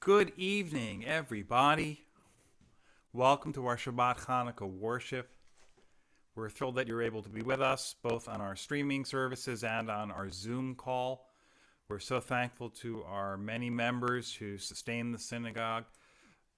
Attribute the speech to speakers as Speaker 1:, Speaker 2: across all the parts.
Speaker 1: Good evening, everybody. Welcome to our Shabbat Hanukkah worship. We're thrilled that you're able to be with us, both on our streaming services and on our Zoom call. We're so thankful to our many members who sustain the synagogue.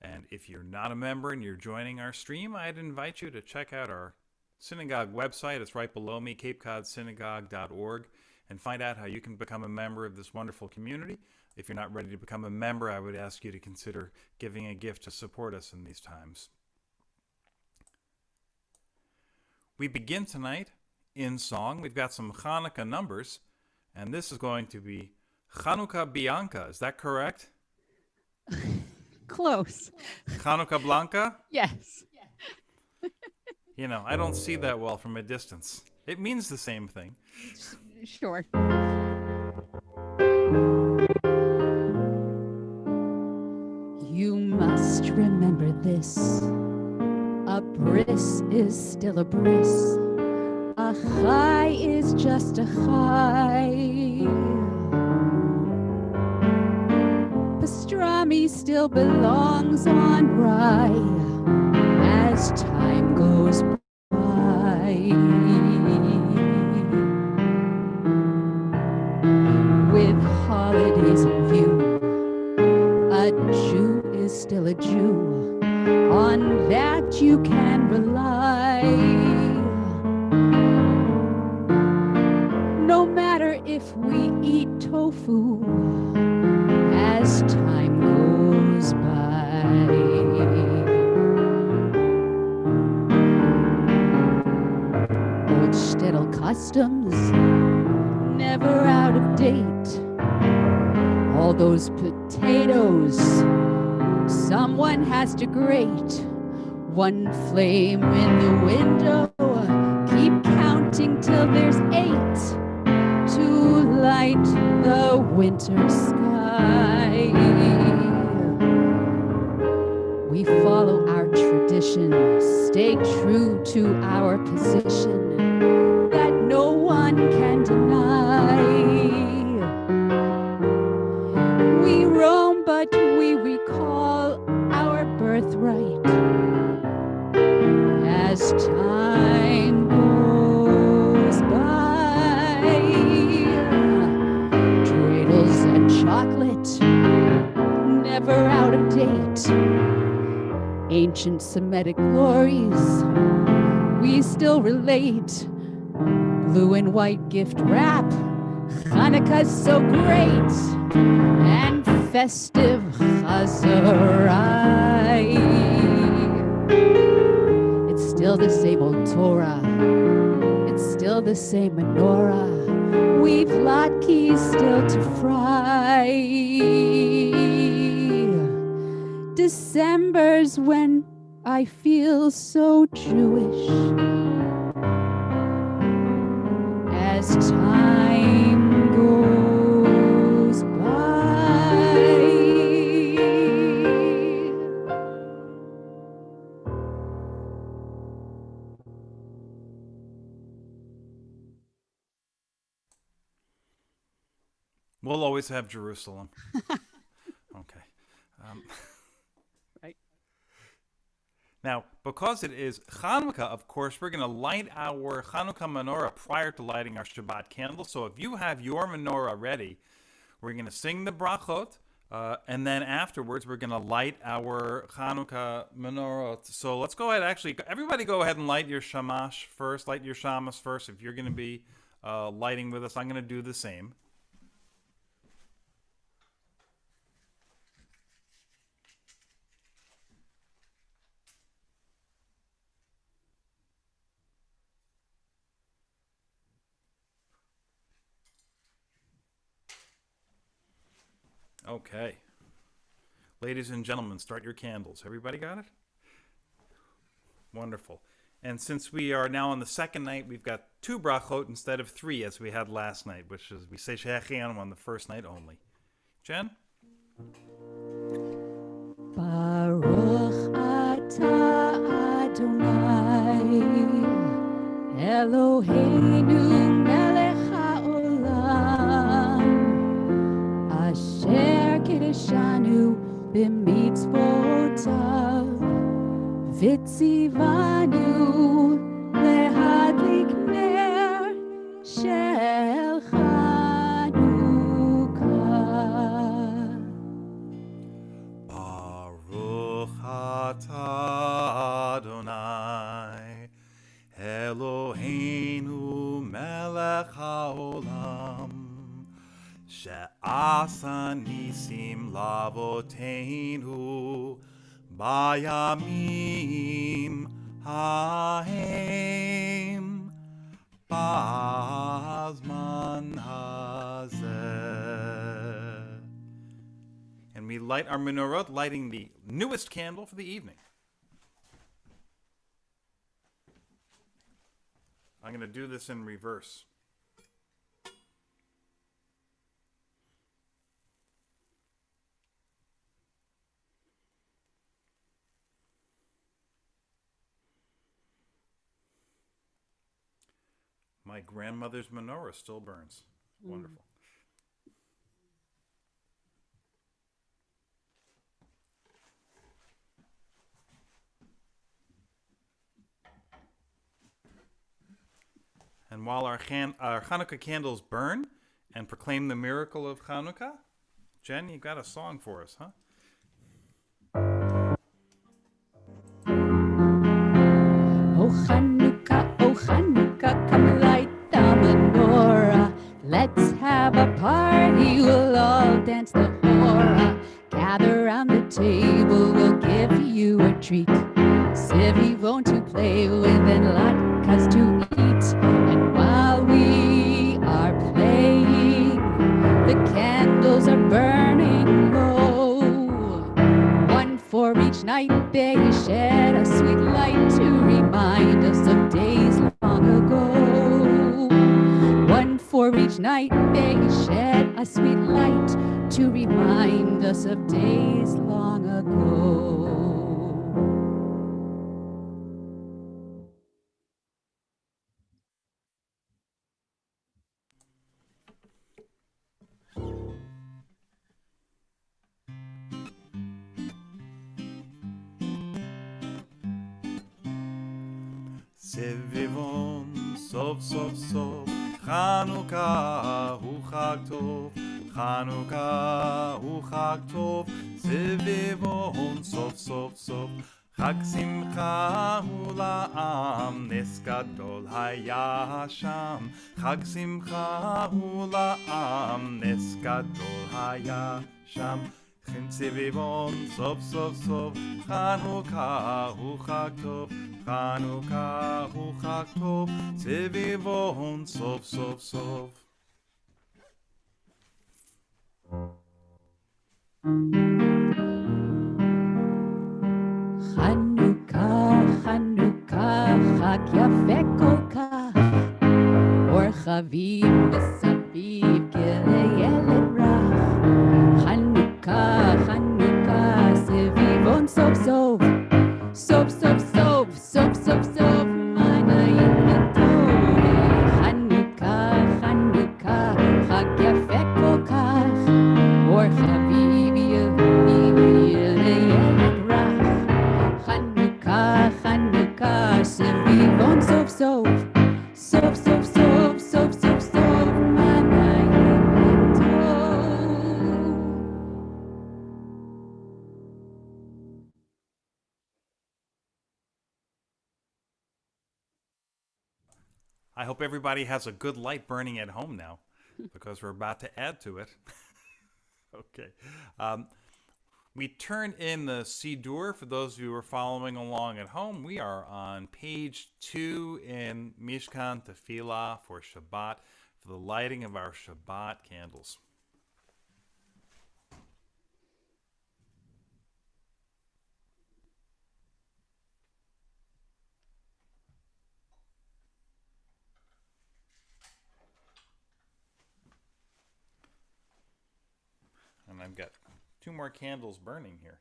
Speaker 1: And if you're not a member and you're joining our stream, I'd invite you to check out our synagogue website. It's right below me, capecodsynagogue.org, and find out how you can become a member of this wonderful community. If you're not ready to become a member, I would ask you to consider giving a gift to support us in these times. We begin tonight in song. We've got some Hanukkah numbers, and this is going to be Chanukah Bianca. Is that correct?
Speaker 2: Close.
Speaker 1: Chanukah Blanca?
Speaker 2: Yes.
Speaker 1: You know, I don't see that well from a distance. It means the same thing.
Speaker 2: Sure. You must remember this. A bris is still a bris. A chai is just a chai. Pastrami still belongs on rye as time goes by. With holidays in view, a Jew is still a Jew. On that you can rely. No matter if we eat tofu as time goes by. Old shtetl customs, never out of date. All those potatoes, someone has to grate. One flame in the window, keep counting till there's 8 to light the winter sky. We follow our tradition, stay true to our position that no one can deny. We roam, but we recall our birthright as time goes by. Dreidels and chocolate, never out of date. Ancient Semitic glories, we still relate. Blue and white gift wrap, Hanukkah's so great. And festive Chazarai. It's still the same old Torah. It's still the same menorah. We've latkes still to fry. December's when I feel so Jewish. As time goes by.
Speaker 1: We'll always have Jerusalem. Okay.
Speaker 2: Right.
Speaker 1: Now, because it is Hanukkah, of course, we're going to light our Hanukkah menorah prior to lighting our Shabbat candle. So if you have your menorah ready, we're going to sing the brachot, and then afterwards we're going to light our Hanukkah menorah. So let's go ahead. Actually, everybody go ahead and light your shamash first. Light your shamas first. If you're going to be lighting with us, I'm going to do the same. Okay. Ladies and gentlemen, start your candles. Everybody got it? Wonderful. And since we are now on the second night, we've got 2 brachot instead of 3 as we had last night, which is we say Shehechianu on the first night only. Jen?
Speaker 2: Baruch atah Adonai Eloheinu melech haolam asher kiddushanu במצוותיו, וציוונו להדליק נר של חנוכה.
Speaker 1: Baruch atah Adonai, Eloheinu melech haolam, she'asa nisim lavoteinu bayamim hahem b'zman hazeh. And we light our menorah, lighting the newest candle for the evening. I'm going to do this in reverse. My grandmother's menorah still burns. Wonderful. And while our Hanukkah candles burn and proclaim the miracle of Hanukkah, Jen, you got a song for us, huh?
Speaker 2: Oh Hanukkah, come light the menorah. Let's have a party, we'll all dance the hora. Gather round the table, we'll give you a treat. Sivivon to play with and latkes to eat. And while we are playing, the candles are burning low. One for each night they shed a sweet light to remind us of days long ago. One for each night they shed a sweet light to remind us of days long ago.
Speaker 1: Sevivon sof sof sof, Chanukah hu chag tov, Chanukah hu chag tov, Sevivon sof sof sof, Chag simcha hu la'am, nes gadol haya sham, Chag simcha hu la'am, nes gadol haya sham. Sevivon sof sof sof, Chanukah hu chag tov, Chanukah hu chag tov, Sevivon sof sof sof.
Speaker 2: Chanukah, Chanukah, chag yafe kol kach, or chavim mesaviv k'le'eled rach. Chanukah, Chanukah, Sevivon sof sof, sof sof sof, sof sof sof, manayim v'tov. Chanukah, Chanukah, chag yafe kol kach, or chavim k'le'eled rach. Chanukah, Chanukah, Sevivon sof sof, sof sof sof, sof sof sof, manayim v'tov.
Speaker 1: I hope everybody has a good light burning at home now, because we're about to add to it. Okay. We turn in the Siddur. For those of you who are following along at home, we are on page 2 in Mishkan Tefillah for Shabbat, for the lighting of our Shabbat candles. And I've got 2 more candles burning here.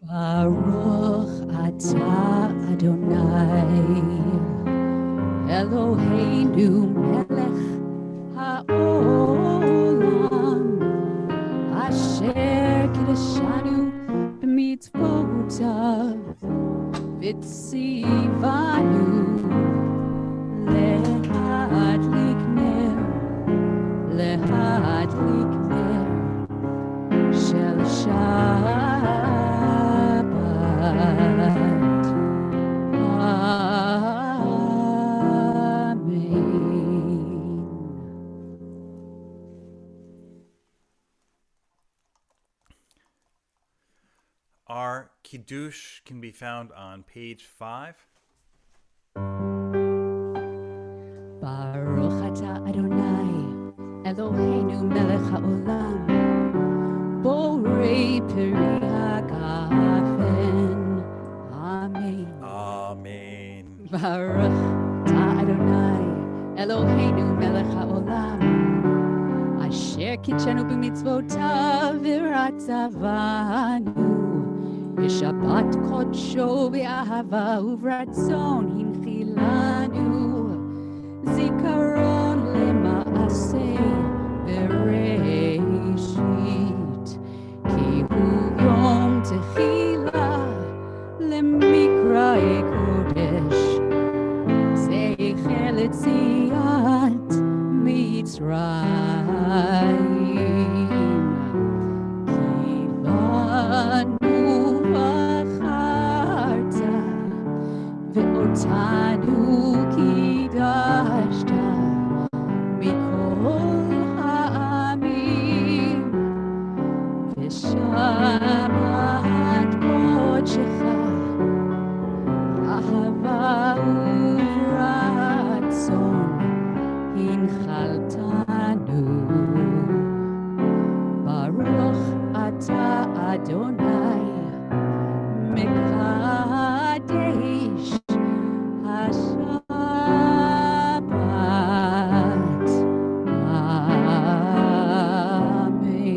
Speaker 2: Baruch atah Adonai, Eloheinu melech haolam,
Speaker 1: Our Kiddush can be found on page 5.
Speaker 2: Baruch atah Adonai, Eloheinu melech haolam, borei peri hagafen. Amen.
Speaker 1: Amen.
Speaker 2: Baruch atah Adonai, Eloheinu melech haolam, asher kitshenu b'mitzvotav v'ratzavanu, v'shabbat kodsho v'ahava uvratzon hinchilanu, zikaron lema'aseh v'reishit, ki hu yom techila lemikra'e kodesh, zeicher letziat Mitzrayim, kivanu v'acharta ve'otanu kidashta mikol ha'amim, v'shabat kodshecha ahava uvratzon hinchaltanu. Baruch atah Adonai mekadesh hashabbat. Amen.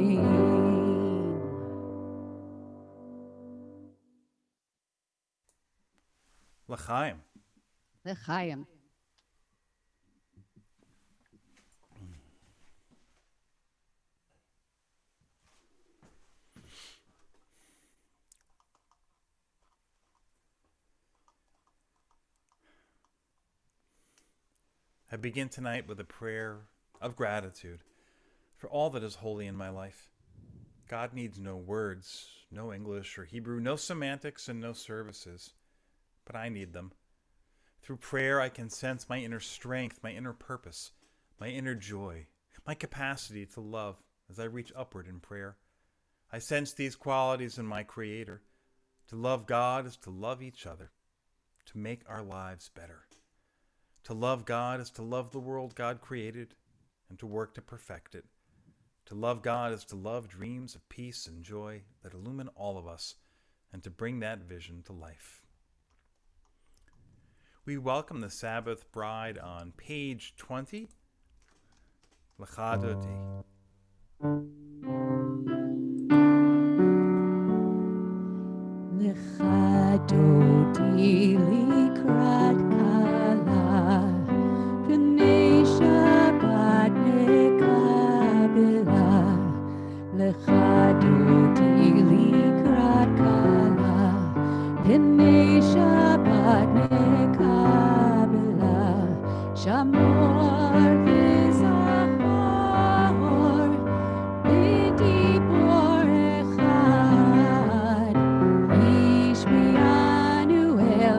Speaker 1: L'chaim.
Speaker 2: L'chaim.
Speaker 1: I begin tonight with a prayer of gratitude for all that is holy in my life. God needs no words, no English or Hebrew, no semantics, and no services, but I need them. Through prayer, I can sense my inner strength, my inner purpose, my inner joy, my capacity to love as I reach upward in prayer. I sense these qualities in my Creator. To love God is to love each other, to make our lives better. To love God is to love the world God created and to work to perfect it. To love God is to love dreams of peace and joy that illumine all of us and to bring that vision to life. We welcome the Sabbath bride on page 20. Lecha Dodi.
Speaker 2: Lecha Dodi likrat kala, p'nei Shabbat mekabela. Lecha Dodi likrat kala, p'nei Shabbat mekabela. Shamor v'zachor b'dibor echad, ishmianu el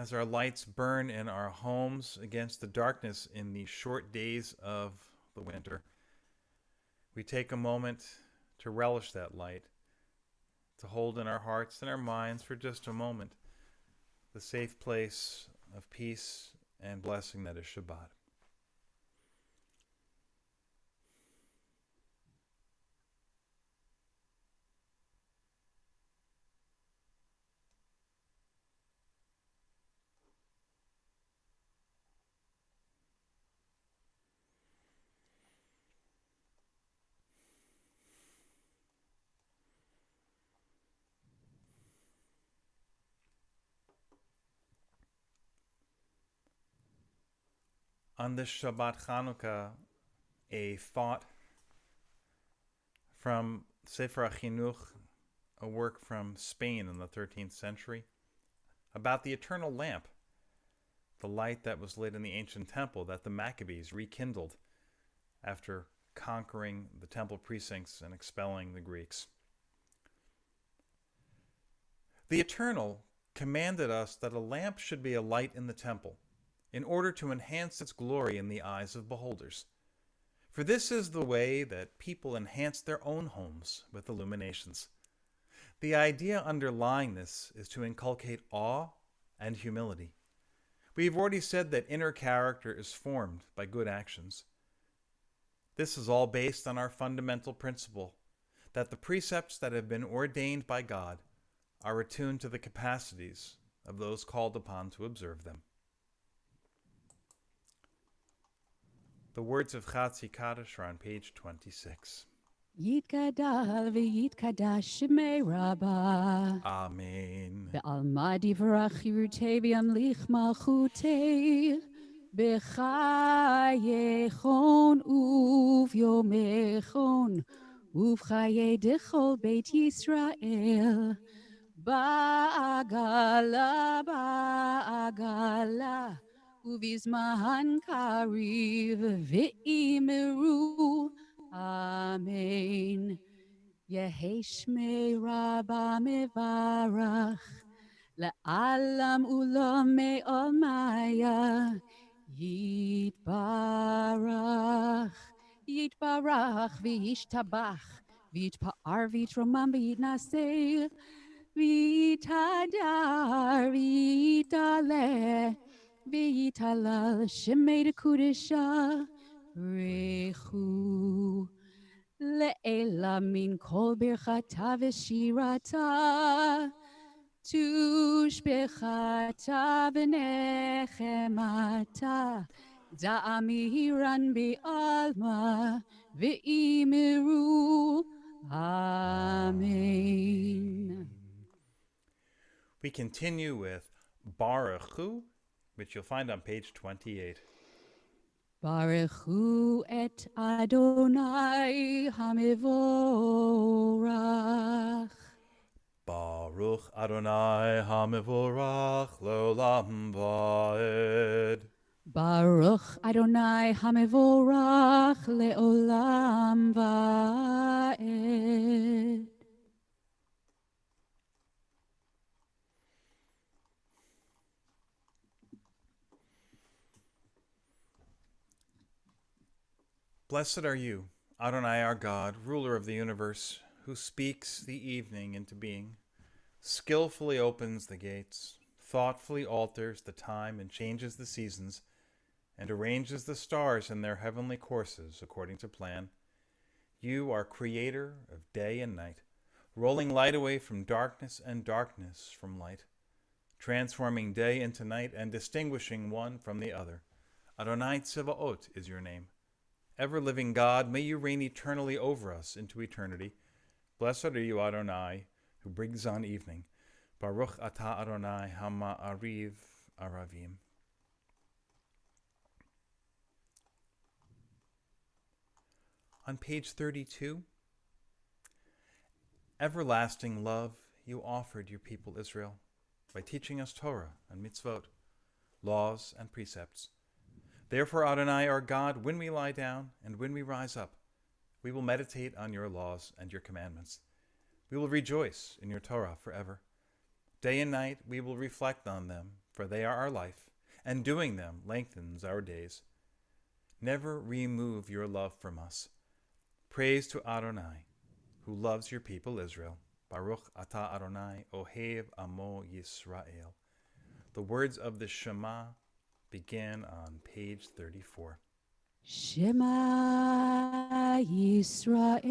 Speaker 1: as our lights burn in our homes against the darkness in the short days of the winter, we take a moment to relish that light, to hold in our hearts and our minds for just a moment the safe place of peace and blessing that is Shabbat. On this Shabbat Chanukah, a thought from Sefer HaChinuch, a work from Spain in the 13th century, about the eternal lamp, the light that was lit in the ancient temple that the Maccabees rekindled after conquering the temple precincts and expelling the Greeks. The Eternal commanded us that a lamp should be a light in the temple, in order to enhance its glory in the eyes of beholders. For this is the way that people enhance their own homes with illuminations. The idea underlying this is to inculcate awe and humility. We've already said that inner character is formed by good actions. This is all based on our fundamental principle that the precepts that have been ordained by God are attuned to the capacities of those called upon to observe them. The words of Chatzi Kaddish are on page 26.
Speaker 2: Yitgadal v'yitkadash shemei Rabbah.
Speaker 1: Amen.
Speaker 2: Be'alma divrach yirutei v'yamlich malchutei. B'chayechon uv'yomechon. Uv'chaye dechol beit Yisrael. Ba'agala, ba'agala. Uvizmahan kariv ve'imeru. Amen. Yeheshme Rabba mevarach le'alam ulam me'olmaya yitbarach yitbarach v'yishtabach v'yitpa'ar v'yitromam v'yitnaseh v'yitadar v'yitaleh v'yitalal shemei dekudesha rechu le'ela min kol birchata v'shirata tushbechata v'nechemata da'amiran bi'alma v'imiru. Amen.
Speaker 1: We continue with Baruch Hu, which you'll find on page 28.
Speaker 2: Baruch Hu et Adonai Hamevorach.
Speaker 1: Baruch Adonai HaMevorach Leolam Va'ed.
Speaker 2: Baruch Adonai Hamevorach Leolam Va'ed.
Speaker 1: Blessed are you, Adonai our God, ruler of the universe, who speaks the evening into being, skillfully opens the gates, thoughtfully alters the time and changes the seasons, and arranges the stars in their heavenly courses according to plan. You are creator of day and night, rolling light away from darkness and darkness from light, transforming day into night and distinguishing one from the other. Adonai Tzevaot is your name. Ever-living God, may you reign eternally over us into eternity. Blessed are you, Adonai, who brings on evening. Baruch atah Adonai ha'ma'ariv aravim. On page 32, everlasting love you offered your people Israel by teaching us Torah and mitzvot, laws and precepts. Therefore, Adonai, our God, when we lie down and when we rise up, we will meditate on your laws and your commandments. We will rejoice in your Torah forever. Day and night we will reflect on them, for for they are our life, and doing them lengthens our days. Never remove your love from us. Praise to Adonai, who loves your people Israel. Baruch atah Adonai, ohev amo Yisrael. The words of the Shema begin on page 34.
Speaker 2: Shema Yisrael,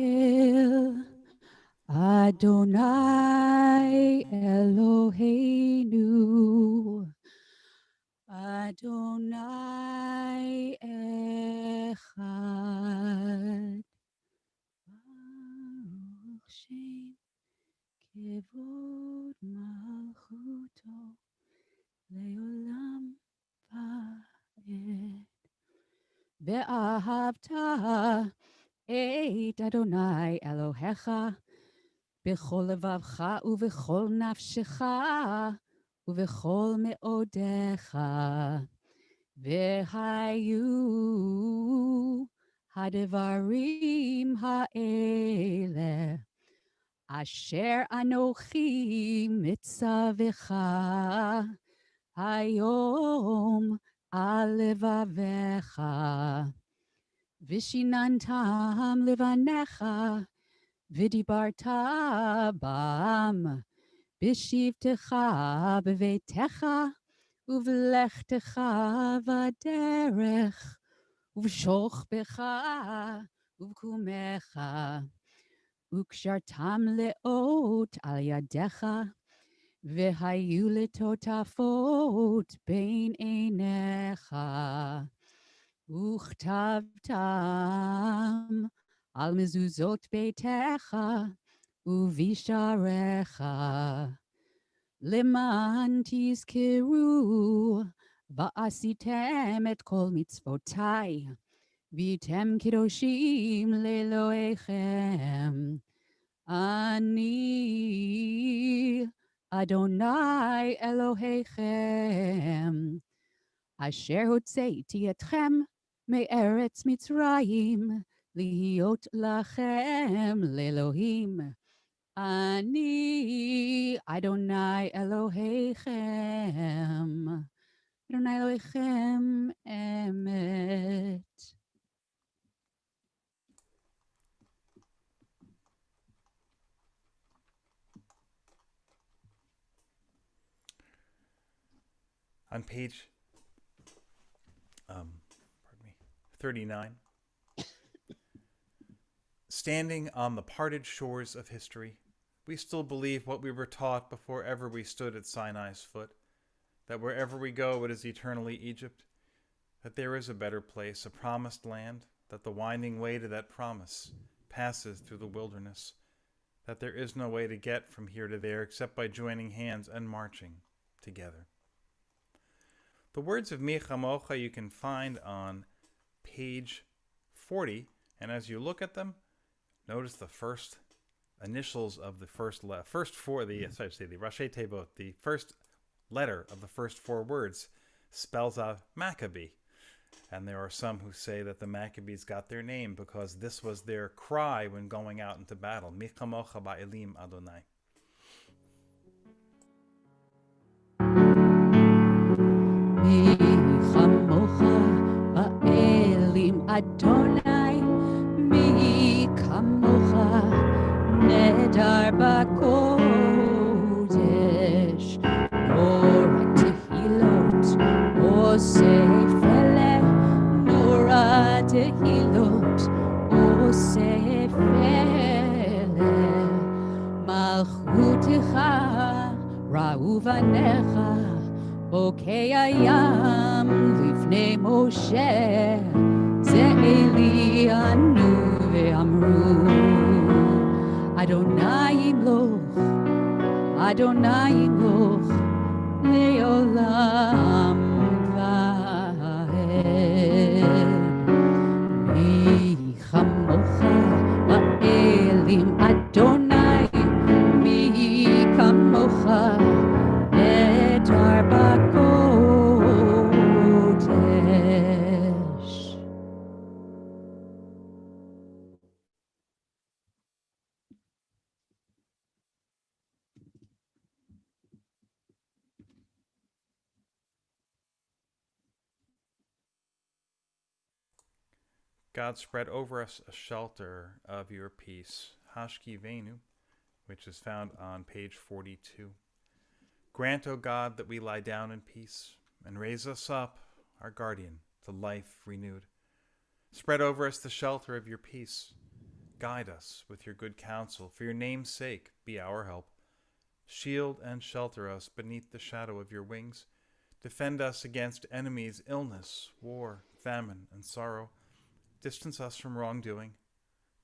Speaker 2: Adonai Eloheinu, Adonai Echad. Baruch Shem Kevod Malchuto Leolam Vaed. Ve'ahavta et Adonai Elohecha b'chol levavcha u'v'chol nafshecha u'v'chol me'odecha v'hayu hadevarim ha'eleh asher anochi mitzavecha hayom al levavecha vishinantam levanecha vidibarta bam bishivtecha bevetecha uvlechtecha vaderech uvshochbecha uvkumecha ukshartam leot al yadecha V'hayu letotafot bein einecha Uchtavtam al mezuzot beitecha uvisharecha leman tizkeru va'asitem et kol mitzvotai v'item kidoshim leloechem ani Adonai Elohechem Asher hotzeiti etchem me'eretz Mitzrayim lihiot lachem le'Elohim Ani Adonai Elohechem Adonai Elohechem emet.
Speaker 1: On page 39, standing on the parted shores of history, we still believe what we were taught before ever we stood at Sinai's foot, that wherever we go it is eternally Egypt, that there is a better place, a promised land, that the winding way to that promise passes through the wilderness, that there is no way to get from here to there except by joining hands and marching together. The words of Mi Chamocha you can find on page 40, and as you look at them, notice the first initials of the first four, the Rashi Tevot, the first letter of the first four words spells out Maccabee. And there are some who say that the Maccabees got their name because this was their cry when going out into battle. Mi Chamocha ba'elim Adonai.
Speaker 2: Adonai mi kamocha nedar bakodesh nora tehilot osefele nora tehilot osefele malchutecha ra'uvanecha okei hayam lifnei Moshe Ze'elianu ve'amru Adonai yimloch Adonai yimloch le'olam va'ed Mi chamocha ba'elim Adonai Mi kamocha nedar bakodesh.
Speaker 1: God, spread over us a shelter of your peace, Hashkivenu, which is found on page 42. Grant, O God, that we lie down in peace, and raise us up, our guardian, to life renewed. Spread over us the shelter of your peace. Guide us with your good counsel. For your name's sake, be our help. Shield and shelter us beneath the shadow of your wings. Defend us against enemies, illness, war, famine, and sorrow. Distance us from wrongdoing.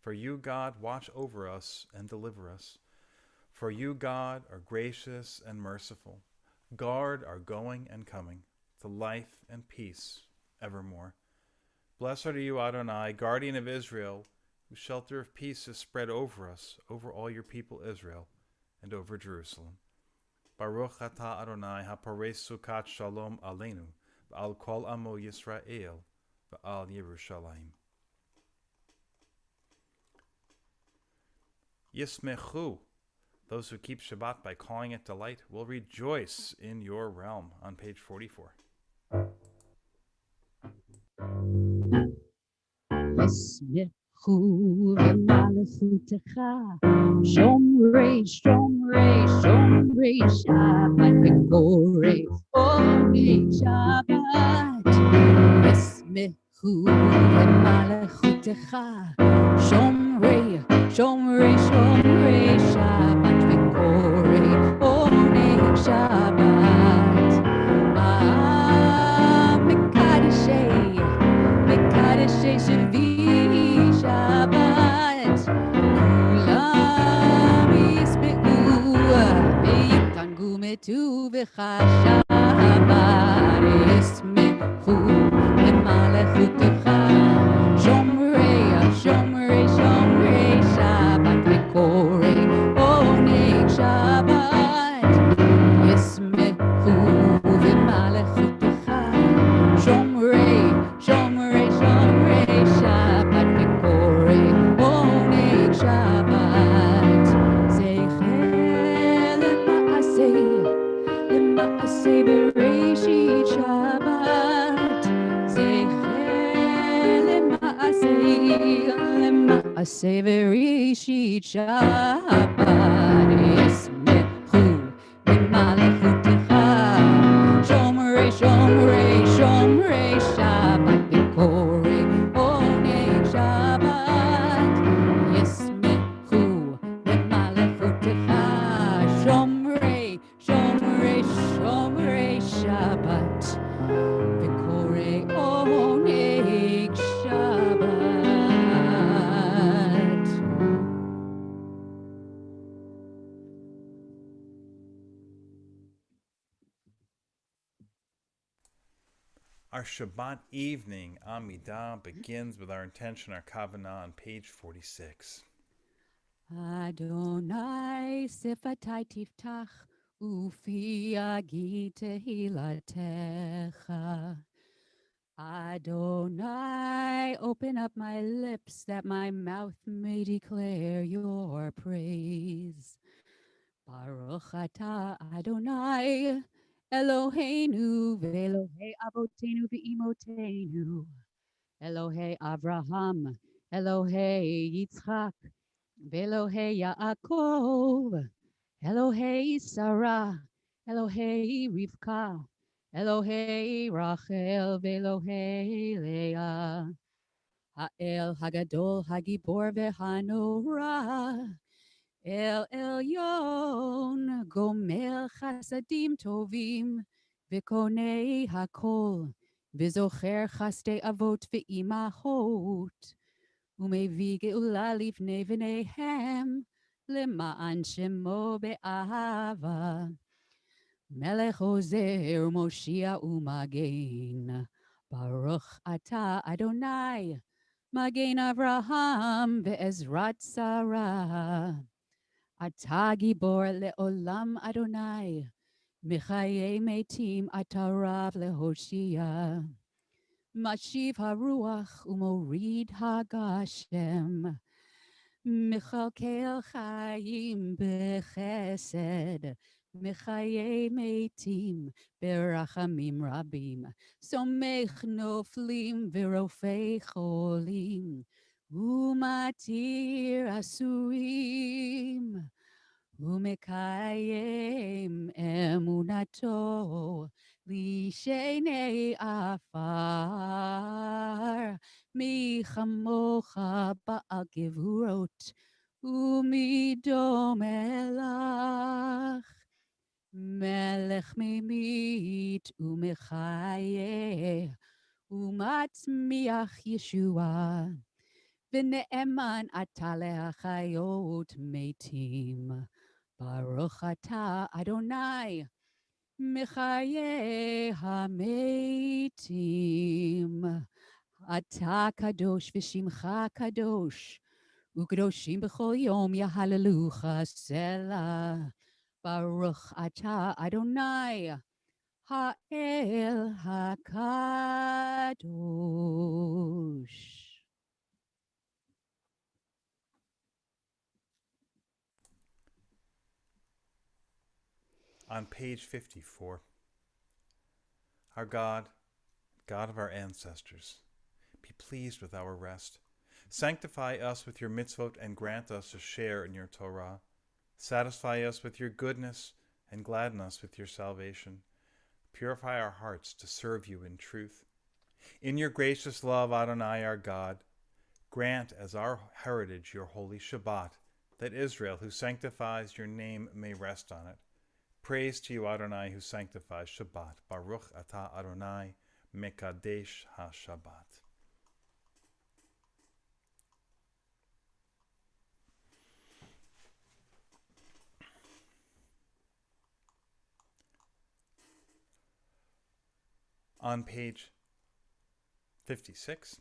Speaker 1: For you, God, watch over us and deliver us. For you, God, are gracious and merciful. Guard our going and coming to life and peace evermore. Blessed are you, Adonai, guardian of Israel, whose shelter of peace is spread over us, over all your people Israel, and over Jerusalem. Baruch atah Adonai hapares sukat shalom aleinu, v'al kol amo Yisrael, v'al Yerushalayim. Yismechu, those who keep Shabbat by calling it delight, will rejoice in your realm, on page 44.
Speaker 2: ישמחו במלכותך, שומרי שומרי שומרי שבת וגורי עונג שבת. ישמחו במלכותך, שומרי שומרי שומרי שבת וגורי עונג שבת. מקדשי שבי שבת, כולם ישמעו ויתענגו מטובך שבת. ישמחו במלכותך, שומרי שומרי שומרי שבת וקוראי עונג שבת. ישמחו במלכותך, שומרי שומרי שומרי שבת וקוראי עונג שבת. זכר למעשה בראשית שבת, זכר למעשה בראשית שבת. ישמחו במלכותך, שומרי שומרי שומרי שבת וקוראי עונג שבת. ישמחו במלכותך, שומרי שומרי שומרי שבת וקוראי עונג שבת.
Speaker 1: Our Shabbat evening Amidah begins with our intention, our Kavanah, on page 46.
Speaker 2: Adonai sifatai tiftach ufi yagi tehilatecha. Adonai, open up my lips that my mouth may declare your praise. Baruch atah Adonai, Eloheinu ve'Elohei avotenu ve'imotenu, Elohei Avraham, Elohei Yitzchak, ve'Elohei Yaakov, Elohei Sarah, Elohei Rivka, Elohei Rachel, ve'Elohei Leah, Ha'el Hagadol Hagibor ve'Hanora, El Elyon, Gomer Chasadim Tovim, V'konei Hakol, V'zocher Chaste Avot Ve'imahot, Umevi Geula Lifnei V'neihem, Lema'an Shemo Be'ahava, Melech Ozer Moshia Umagen, Baruch Atah Adonai, Magen Avraham Ve'ezrat Sarah. Atah gibor le'olam Adonai, Michaye metim atarav lehoshia. Mashiv haruach umorid hagashem, Michalkel chayim bechesed, מחיי מתים ברחמים רבים, סומך נופלים ורופא חולים, ומתיר אסורים, ומקיים אמונתו לשני עפר, מי כמוך בעל גבורות ומדומה לך, מלך ממית ומחיה ומצמיח ישועה, ונאמן אתה להחיות מתים. ברוך אתה אדוני מחיי המתים. אתה קדוש ושמך קדוש, וקדושים בכל יום יהללוך סלה. ברוך אתה אדוני האל הקדוש.
Speaker 1: On page 54, our God, God of our ancestors, be pleased with our rest. Sanctify us with your mitzvot and grant us a share in your Torah. Satisfy us with your goodness and gladden us with your salvation. Purify our hearts to serve you in truth. In your gracious love, Adonai, our God, grant as our heritage your holy Shabbat, that Israel, who sanctifies your name, may rest on it. Praise to you, Adonai, who sanctifies Shabbat. Baruch atah Adonai, mekadesh ha-Shabbat. On page 56,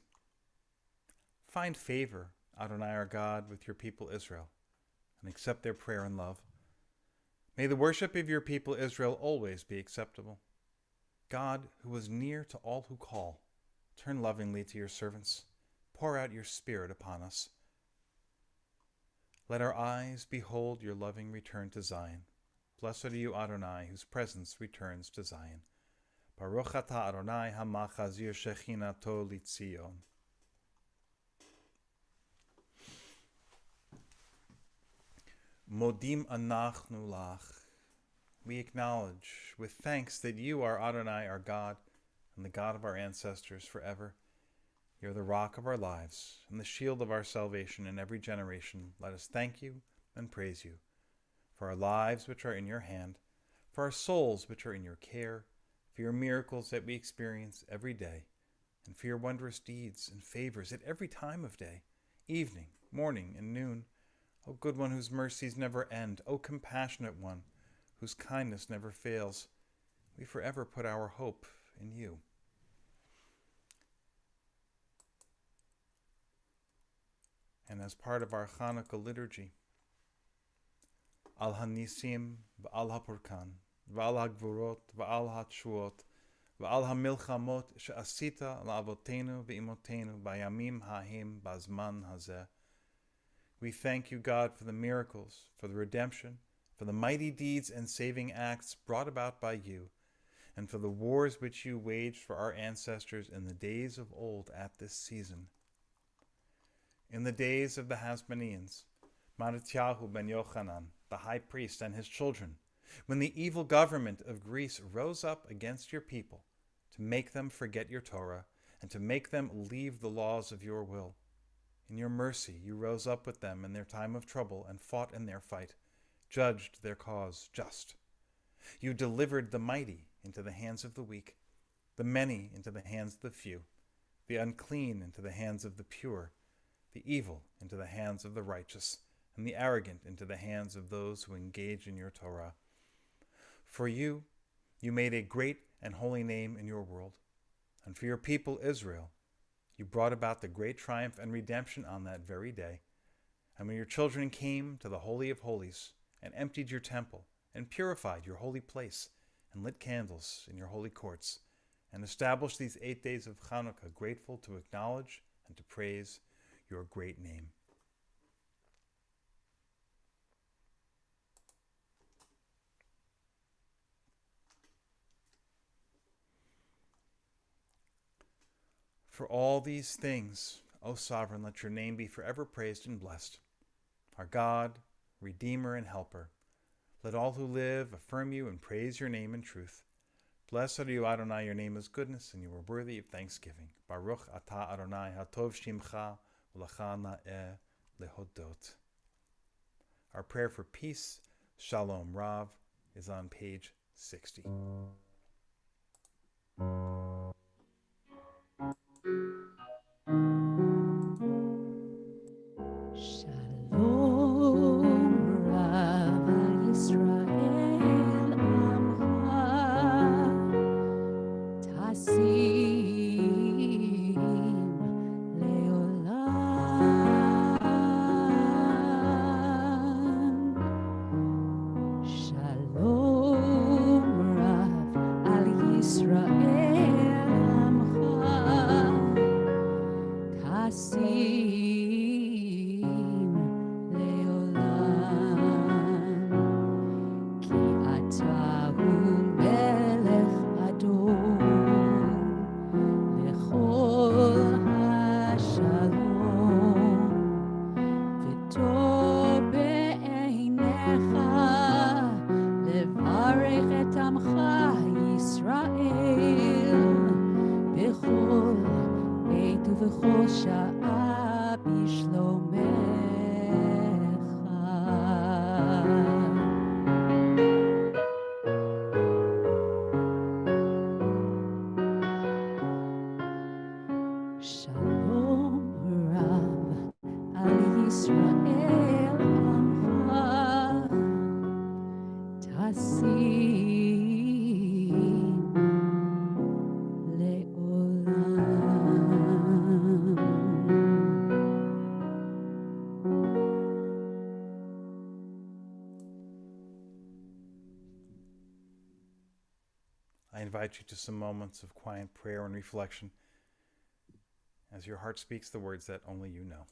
Speaker 1: find favor, Adonai our God, with your people Israel, and accept their prayer and love. May the worship of your people Israel always be acceptable. God, who is near to all who call, turn lovingly to your servants. Pour out your Spirit upon us. Let our eyes behold your loving return to Zion. Blessed are you, Adonai, whose presence returns to Zion. Baruch atah Adonai hamachazir shechinato litzion. Modim anachnu lach. We acknowledge with thanks that you are Adonai, our God, and the God of our ancestors forever. You are the rock of our lives and the shield of our salvation in every generation. Let us thank you and praise you for our lives which are in your hand, for our souls which are in your care, for your miracles that we experience every day, and for your wondrous deeds and favors at every time of day, evening, morning, and noon. O good one whose mercies never end, O compassionate one whose kindness never fails, we forever put our hope in you. And as part of our Hanukkah liturgy, Al Hanisim v'al Hapurkan v'al Hagvurot v'al Hatshuot v'al Hamilchamot she'asita la'avotenu v'imotenu b'yamim ha'im b'azman hazeh. We thank you, God, for the miracles, for the redemption, for the mighty deeds and saving acts brought about by you, and for the wars which you waged for our ancestors in the days of old at this season. In the days of the Hasmoneans, Mattatyahu ben Yochanan, the high priest, and his children, when the evil government of Greece rose up against your people to make them forget your Torah and to make them leave the laws of your will, in your mercy you rose up with them in their time of trouble and fought in their fight, judged their cause just. You delivered the mighty into the hands of the weak, the many into the hands of the few, the unclean into the hands of the pure, the evil into the hands of the righteous, and the arrogant into the hands of those who engage in your Torah. For you made a great and holy name in your world, and for your people Israel, you brought about the great triumph and redemption on that very day. And when your children came to the Holy of Holies and emptied your temple and purified your holy place and lit candles in your holy courts and established these 8 days of Hanukkah, grateful to acknowledge and to praise your great name. For all these things, O Sovereign, let your name be forever praised and blessed. Our God, Redeemer, and Helper, let all who live affirm you and praise your name in truth. Blessed are you, Adonai, your name is goodness, and you are worthy of thanksgiving. Baruch atah Adonai, hatov shimcha, u'lecha na'eh lehodot. Our prayer for peace, Shalom Rav, is on page 60.
Speaker 2: Shalom Rav Yisrael Amcha Tasim Leolam. Shalom Rav al Yisrael Amcha Tasim Leolam. Ki ata hu melech adon lechol hashalom v'tov be'einecha levarech et amcha Yisrael b'chol עת ובכל שעה בשלומך. שלום רב על ישראל עמך, תשים לעולם.
Speaker 1: I invite you to some moments of quiet prayer and reflection as your heart speaks the words that only you know.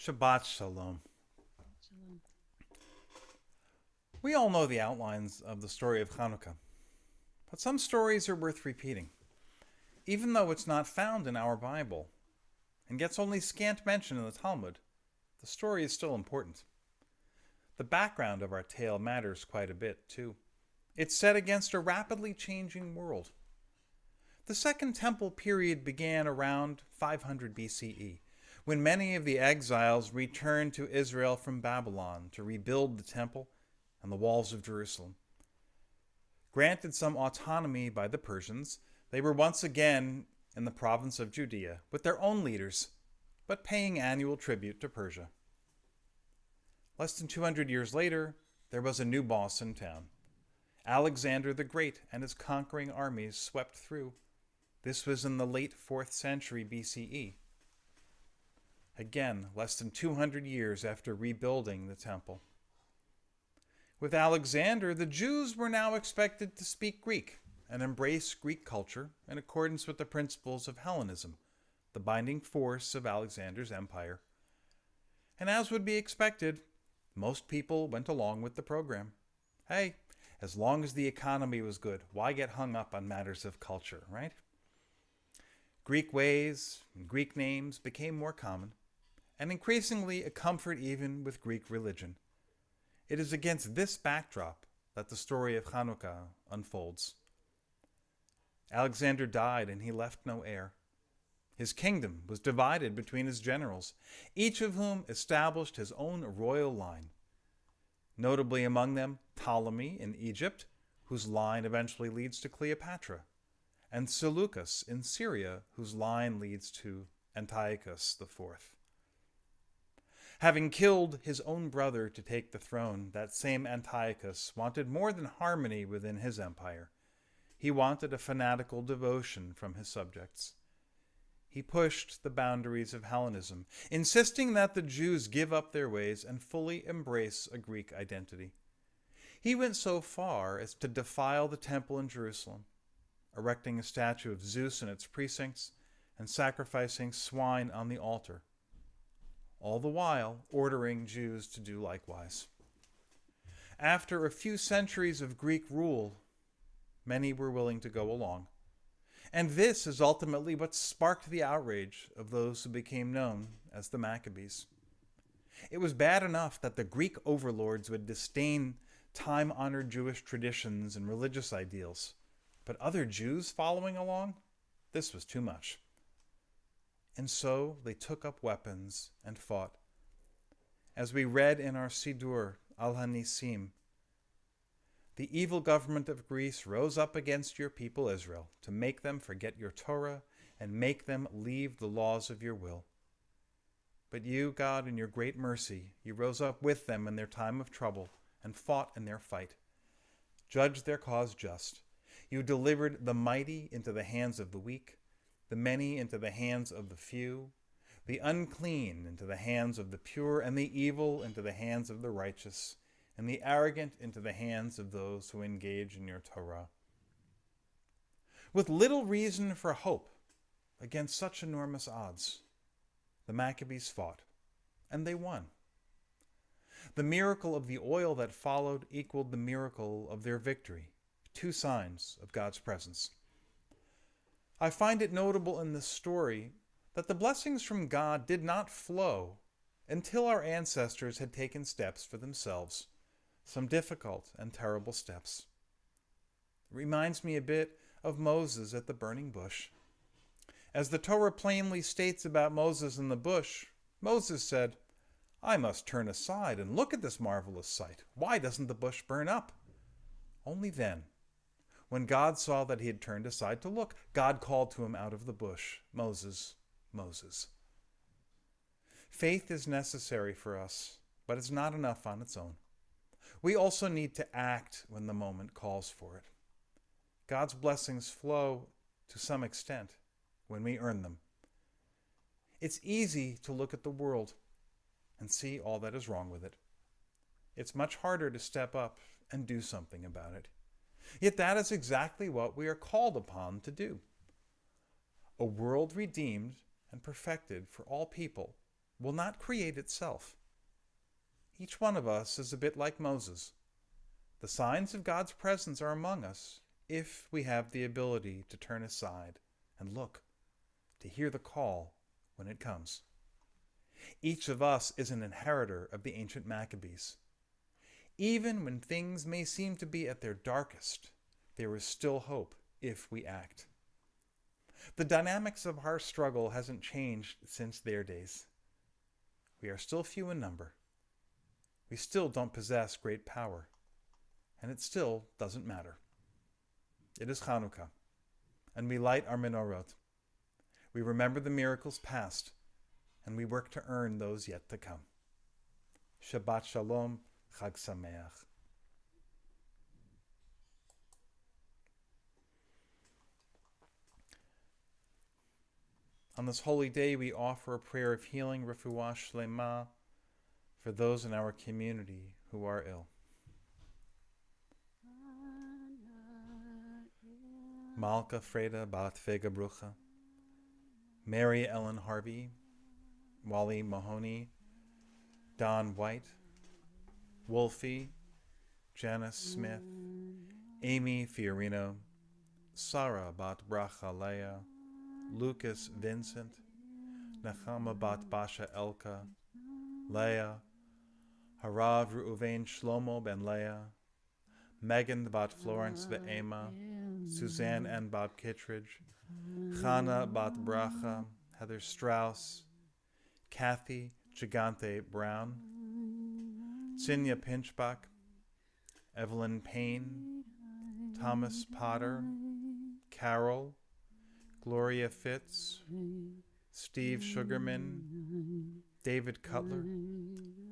Speaker 1: Shabbat Shalom.
Speaker 2: Shalom.
Speaker 1: We all know the outlines of the story of Hanukkah, but some stories are worth repeating, even though it's not found in our Bible. and gets only scant mention in the Talmud, the story is still important. The background of our tale matters quite a bit, too. It's set against a rapidly changing world. The Second Temple period began around 500 BCE, when many of the exiles returned to Israel from Babylon to rebuild the temple and the walls of Jerusalem. Granted some autonomy by the Persians, they were once again in the province of Judea with their own leaders, but paying annual tribute to Persia. Less than 200 years later, there was a new boss in town. Alexander the Great and his conquering armies swept through. This was in the late 4th century BCE. Again, less than 200 years after rebuilding the temple. With Alexander, the Jews were now expected to speak Greek and embrace Greek culture in accordance with the principles of Hellenism, the binding force of Alexander's empire. And as would be expected, most people went along with the program. Hey, as long as the economy was good, why get hung up on matters of culture, right? Greek ways and Greek names became more common, and increasingly a comfort even with Greek religion. It is against this backdrop that the story of Hanukkah unfolds. Alexander died and he left no heir. His kingdom was divided between his generals, each of whom established his own royal line. Notably among them, Ptolemy in Egypt, whose line eventually leads to Cleopatra, and Seleucus in Syria, whose line leads to Antiochus IV. Having killed his own brother to take the throne, that same Antiochus wanted more than harmony within his empire. He wanted a fanatical devotion from his subjects. He pushed the boundaries of Hellenism, insisting that the Jews give up their ways and fully embrace a Greek identity. He went so far as to defile the temple in Jerusalem, erecting a statue of Zeus in its precincts and sacrificing swine on the altar, all the while ordering Jews to do likewise. After a few centuries of Greek rule, many were willing to go along. And this is ultimately what sparked the outrage of those who became known as the Maccabees. It was bad enough that the Greek overlords would disdain time-honored Jewish traditions and religious ideals, but other Jews following along? This was too much. And so they took up weapons and fought. As we read in our Siddur al-Hanisim, the evil government of Greece rose up against your people Israel to make them forget your Torah and make them leave the laws of your will. But you, God, in your great mercy, you rose up with them in their time of trouble and fought in their fight. Judged their cause just. You delivered the mighty into the hands of the weak, the many into the hands of the few, the unclean into the hands of the pure, and the evil into the hands of the righteous, and the arrogant into the hands of those who engage in your Torah. With little reason for hope against such enormous odds, the Maccabees fought, and they won. The miracle of the oil that followed equaled the miracle of their victory, two signs of God's presence. I find it notable in this story that the blessings from God did not flow until our ancestors had taken steps for themselves, some difficult and terrible steps. It reminds me a bit of Moses at the burning bush. As the Torah plainly states about Moses in the bush, Moses said, "I must turn aside and look at this marvelous sight. Why doesn't the bush burn up?" Only then, when God saw that he had turned aside to look, God called to him out of the bush, "Moses, Moses." Faith is necessary for us, but it's not enough on its own. We also need to act when the moment calls for it. God's blessings flow to some extent when we earn them. It's easy to look at the world and see all that is wrong with it. It's much harder to step up and do something about it. Yet that is exactly what we are called upon to do. A world redeemed and perfected for all people will not create itself. Each one of us is a bit like Moses. The signs of God's presence are among us if we have the ability to turn aside and look, to hear the call when it comes. Each of us is an inheritor of the ancient Maccabees. Even when things may seem to be at their darkest, there is still hope if we act. The dynamics of our struggle hasn't changed since their days. We are still few in number. We still don't possess great power. And it still doesn't matter. It is Chanukah, and we light our menorot. We remember the miracles past, and we work to earn those yet to come. Shabbat Shalom, Chag Sameach. On this holy day, we offer a prayer of healing, refuah shlema, for those in our community who are ill. Malka Freda Bat Vega Brucha, Mary Ellen Harvey, Wally Mahoney, Don White, Wolfie, Janice Smith, Amy Fiorino, Sarah Bat Bracha Leah, Lucas Vincent, Nechama Bat Basha Elka, Leah, Harav Reuven Shlomo Ben Leah, Megan Bat Florence Ve'ema, Suzanne N. Bob Kittredge, Chana Bat Bracha, Heather Strauss, Kathy Gigante Brown, Sinya Pinchbach, Evelyn Payne, Thomas Potter, Carol, Gloria Fitz, Steve Sugarman, David Cutler,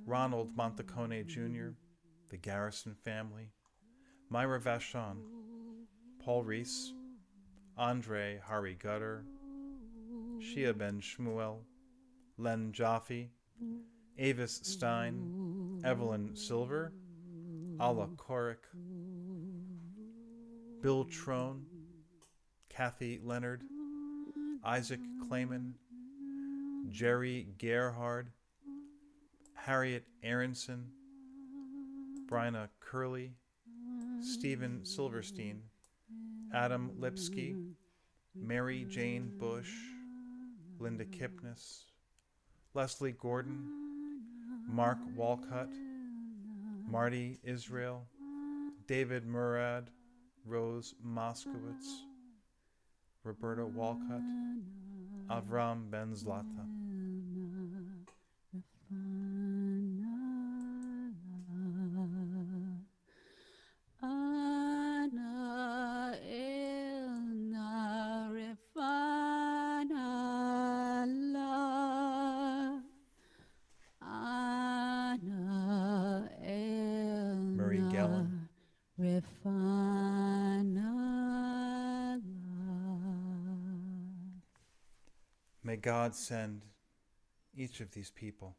Speaker 1: Ronald Montacone Jr., the Garrison family, Myra Vachon, Paul Reese, Andre Hari Gutter, Shia Ben Shmuel, Len Jaffe, Avis Stein, Evelyn Silver, Alla Korik, Bill Trone, Kathy Leonard, Isaac Clayman, Jerry Gerhard, Harriet Aronson, Bryna Curley, Stephen Silverstein, Adam Lipsky, Mary Jane Bush, Linda Kipnis, Leslie Gordon, Mark Walcott, Marty Israel, David Murad, Rose Moskowitz, Roberta Walcott, Avram Ben Zlata. Murray Gellin, may God send each of these people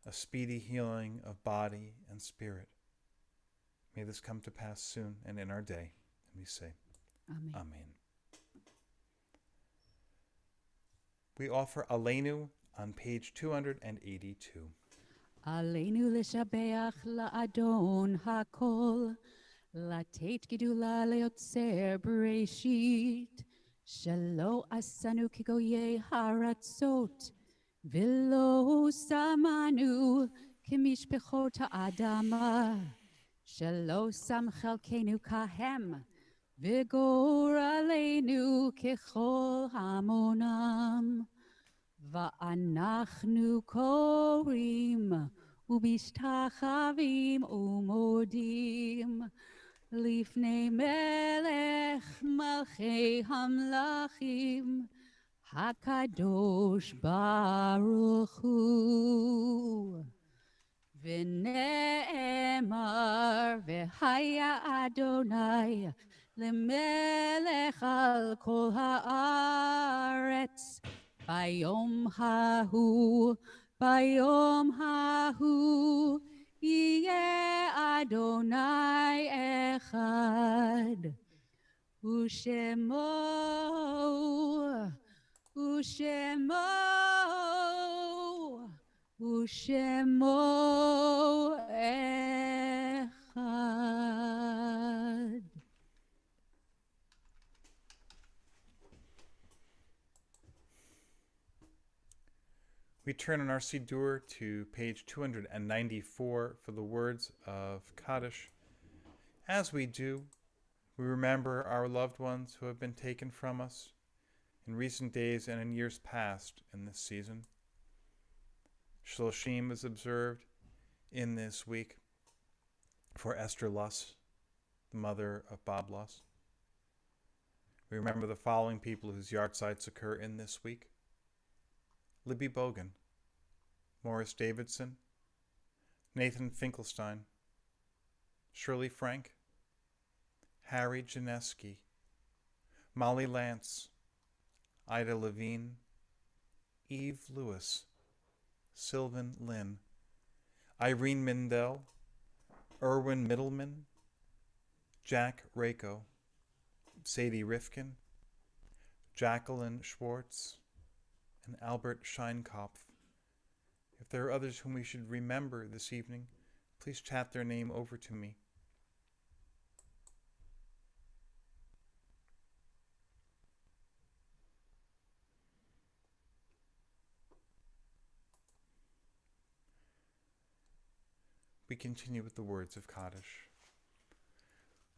Speaker 1: a speedy healing of body and spirit. May this come to pass soon and in our day. And we say,
Speaker 2: Amen.
Speaker 1: Amen. We offer Aleinu on page 282.
Speaker 2: עלינו לשבח לאדון הכל, לתת גדולה ליוצר בראשית, שלא עשנו כגויי הארצות, ולא שמנו כמשפחות האדמה, שלא שם חלקנו כהם, וגורלנו ככל המונם. ואנחנו קוראים ומשתחווים ומודים לפני מלך מלכי המלכים הקדוש ברוך הוא. ונאמר והיה אדוני למלך על כל הארץ ביום ההוא יהיה אדוני אחד, ושמו אחד.
Speaker 1: We turn in our Siddur to page 294 for the words of Kaddish. As we do, we remember our loved ones who have been taken from us in recent days and in years past in this season. Shloshim is observed in this week for Esther Luss, the mother of Bob Luss. We remember the following people whose yahrzeits occur in this week: Libby Bogan, Morris Davidson, Nathan Finkelstein, Shirley Frank, Harry Janeski, Molly Lance, Ida Levine, Eve Lewis, Sylvan Lynn, Irene Mindell, Erwin Middleman, Jack Rako, Sadie Rifkin, Jacqueline Schwartz, and Albert Scheinkopf. If there are others whom we should remember this evening, please chat their name over to me. We continue with the words of Kaddish.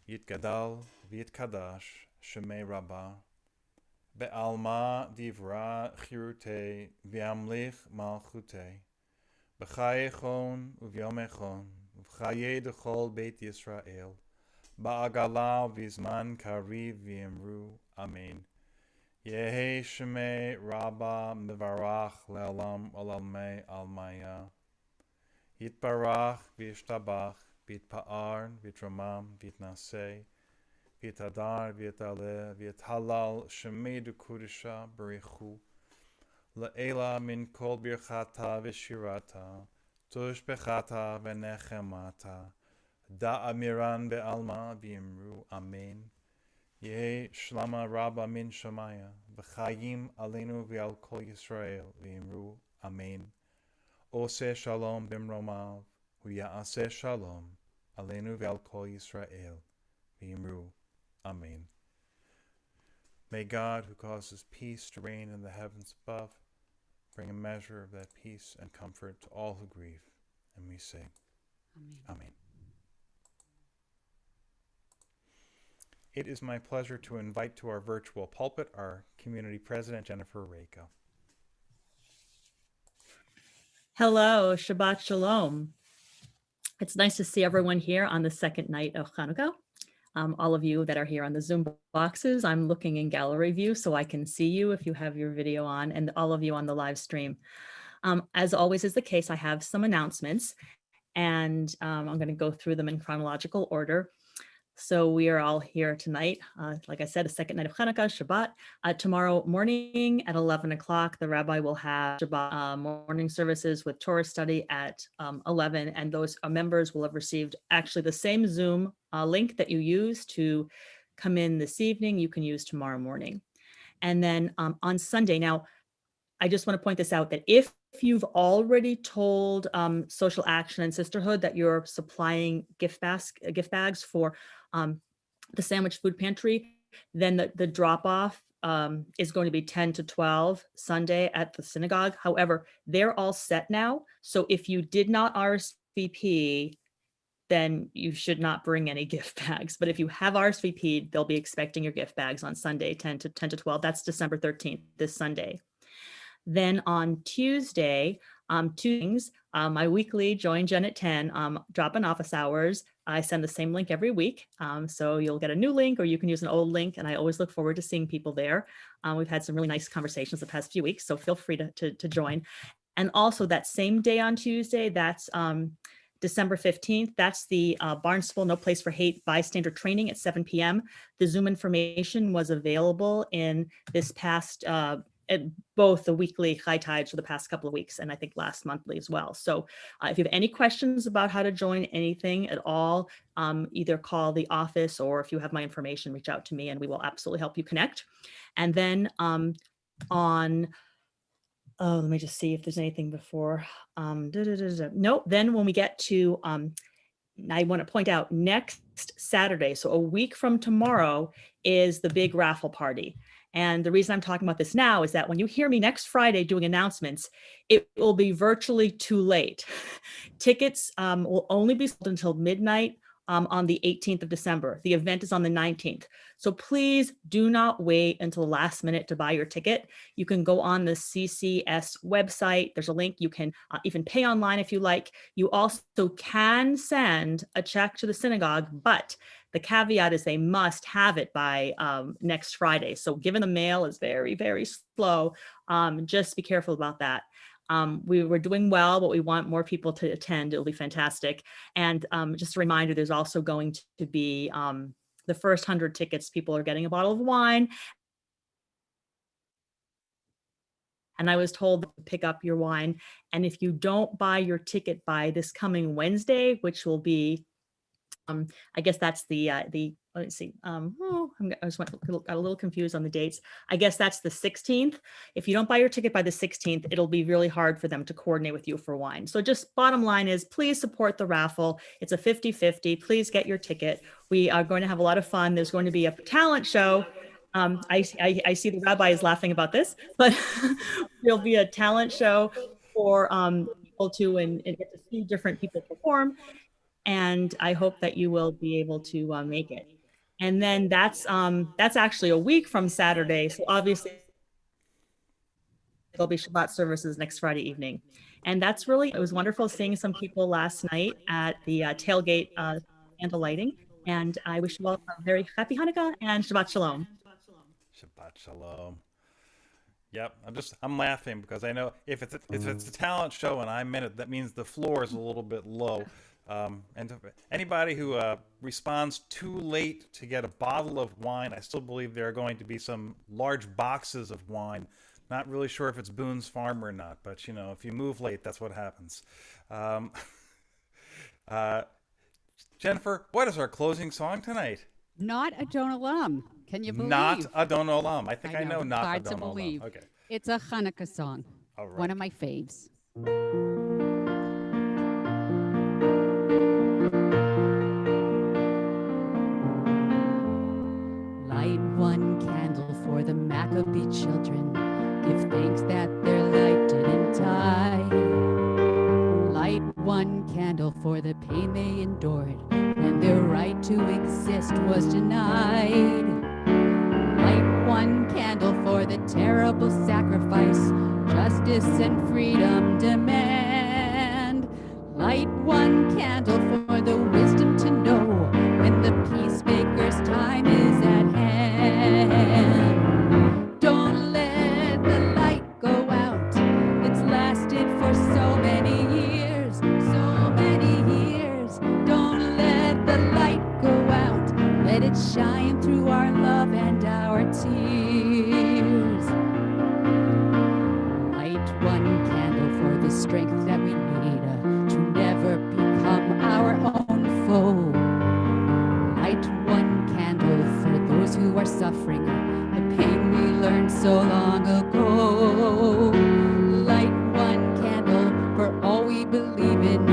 Speaker 1: Yitgadal v'yitkadash shemei Rabbah be'alma divra chirute v'yamlich malchute b'chayechon uvyomechon u'v'chaye dechol beit Yisrael ba'agala v'zman kariv v'yemru Amen. Yehi shemei Rabbah mevarach le'olam olamei almaya Yitbarach v'yishtabach v'yitpa'ar v'yitramam v'yitnaseh v'yitadar v'yitaleh v'yithalal shemei d'kudisha b'richu le'ela min kol birchata v'shirata tush bechata v'nechemata da'amiran be'alma v'yimru Amen. Yehi shlama Rabbah min Shemaya v'chayim aleinu v'al kol Yisrael v'yimru Amen. Oseh shalom bimromav, huya'aseh shalom, aleinu ve'al kol Yisrael, v'yimru, Amen. May God, who causes peace to reign in the heavens above, bring a measure of that peace and comfort to all who grieve. And we say, Amen. Amen. It is my pleasure to invite to our virtual pulpit our community president, Jennifer Rako.
Speaker 3: Hello, Shabbat Shalom. It's nice to see everyone here on the second night of Hanukkah. All of you that are here on the Zoom boxes, I'm looking in gallery view so I can see you if you have your video on, and all of you on the live stream. As always is the case, I have some announcements, and I'm going to go through them in chronological order. So we are all here tonight. Like I said, a second night of Hanukkah, Shabbat. Tomorrow morning at 11 o'clock, the rabbi will have Shabbat morning services with Torah study at 11. And those members will have received actually the same Zoom link that you use to come in this evening, you can use tomorrow morning. And then on Sunday, now, I just want to point this out that if you've already told Social Action and Sisterhood that you're supplying gift bags for the Sandwich Food Pantry, then the drop-off is going to be 10 to 12 Sunday at the synagogue. However, they're all set now. So if you did not RSVP, then you should not bring any gift bags. But if you have RSVP'd, they'll be expecting your gift bags on Sunday, 10 to 12. That's December 13th, this Sunday. Then on Tuesday, two things, my weekly Join Jen at 10 drop-in office hours. I send the same link every week. So you'll get a new link or you can use an old link. And I always look forward to seeing people there. We've had some really nice conversations the past few weeks, so feel free to join. And also that same day on Tuesday, that's December 15th, that's the Barnstable No Place for Hate bystander training at 7 p.m. The Zoom information was available in this past at both the weekly high tides for the past couple of weeks, and I think last monthly as well. So if you have any questions about how to join anything at all, either call the office or if you have my information, reach out to me and we will absolutely help you connect. And then let me just see if there's anything before. No, then when we get to, I want to point out next Saturday, so a week from tomorrow, is the big raffle party. And the reason I'm talking about this now is that when you hear me next Friday doing announcements, it will be virtually too late. Tickets will only be sold until midnight on the 18th of December. The event is on the 19th. So please do not wait until the last minute to buy your ticket. You can go on the CCS website. There's a link. You can even pay online if you like. You also can send a check to the synagogue, but the caveat is they must have it by next Friday. So given the mail is very, very slow, just be careful about that. We were doing well, but we want more people to attend. It'll be fantastic. And just a reminder, there's also going to be the first 100 tickets, people are getting a bottle of wine. And I was told to pick up your wine. And if you don't buy your ticket by this coming Wednesday, which will be, I guess that's let's see. I just got a little confused on the dates. I guess that's the 16th. If you don't buy your ticket by the 16th, it'll be really hard for them to coordinate with you for wine. So just bottom line is, please support the raffle. It's a 50-50. Please get your ticket. We are going to have a lot of fun. There's going to be a talent show. I see the rabbi is laughing about this, but there'll be a talent show for people to and get to see different people perform. And I hope that you will be able to make it. And then that's actually a week from Saturday. So obviously there'll be Shabbat services next Friday evening. And that's really, it was wonderful seeing some people last night at the tailgate candle lighting. And I wish you all a very happy Hanukkah and Shabbat Shalom.
Speaker 1: Shabbat shalom. Yep, I'm laughing because I know if it's a talent show and I'm in it, that means the floor is a little bit low. And anybody who responds too late to get a bottle of wine, I still believe there are going to be some large boxes of wine. Not really sure if it's Boone's Farm or not, but you know, if you move late, that's what happens. Jennifer, what is our closing song tonight?
Speaker 2: Not Adon Olam. Can you believe?
Speaker 1: Not Adon Olam. I think I know not
Speaker 2: Hard to
Speaker 1: Adon Olam.
Speaker 2: believe.
Speaker 1: Okay.
Speaker 2: It's a Hanukkah song.
Speaker 1: All right.
Speaker 2: One of my faves. Light one candle for the Maccabee children. Give thanks that their light didn't die. Light one candle for the pain they endured when their right to exist was denied. Light one candle for the terrible sacrifice justice and freedom demand. Light one candle for the wisdom to know when the peacemaker's time is at hand. Don't let the light go out. It's lasted for so many years, so many years. Don't let the light go out. Let it shine through our love and our tears. Light one candle for the strength that we need to never become our own foe. Light one candle for those who are suffering the pain we learned so long ago. Light one candle for all we believe in.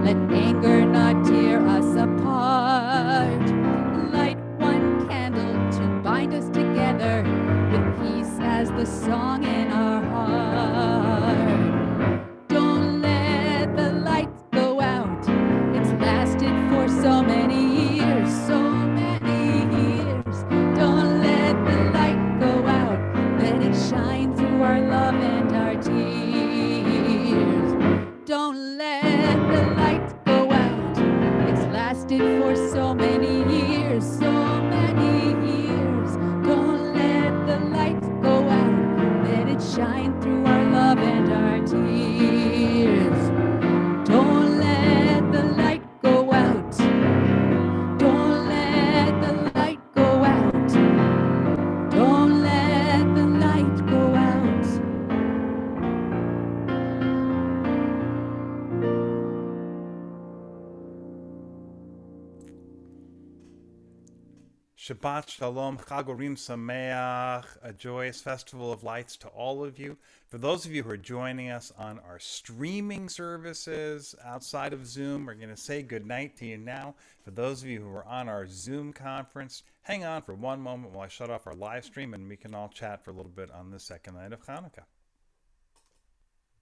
Speaker 2: Let anger not tear us apart. Light one candle to bind us together with peace as the song in our heart. Don't let the lights go out. It's lasted for so many years, so many years. Don't let the light go out. Let it shine through our love and our tears. Don't let the lights go out. It's lasted for so many years, so many years. Don't let the lights go out. Let it shine through our love and our tears. Don't let the light go out. Don't let the light go out. Don't let the light go out.
Speaker 1: Shabbat Shalom, Chag Urim Sameach, a joyous festival of lights to all of you. For those of you who are joining us on our streaming services outside of Zoom, we're going to say good night to you now. For those of you who are on our Zoom conference, hang on for one moment while I shut off our live stream and we can all chat for a little bit on the second night of Hanukkah.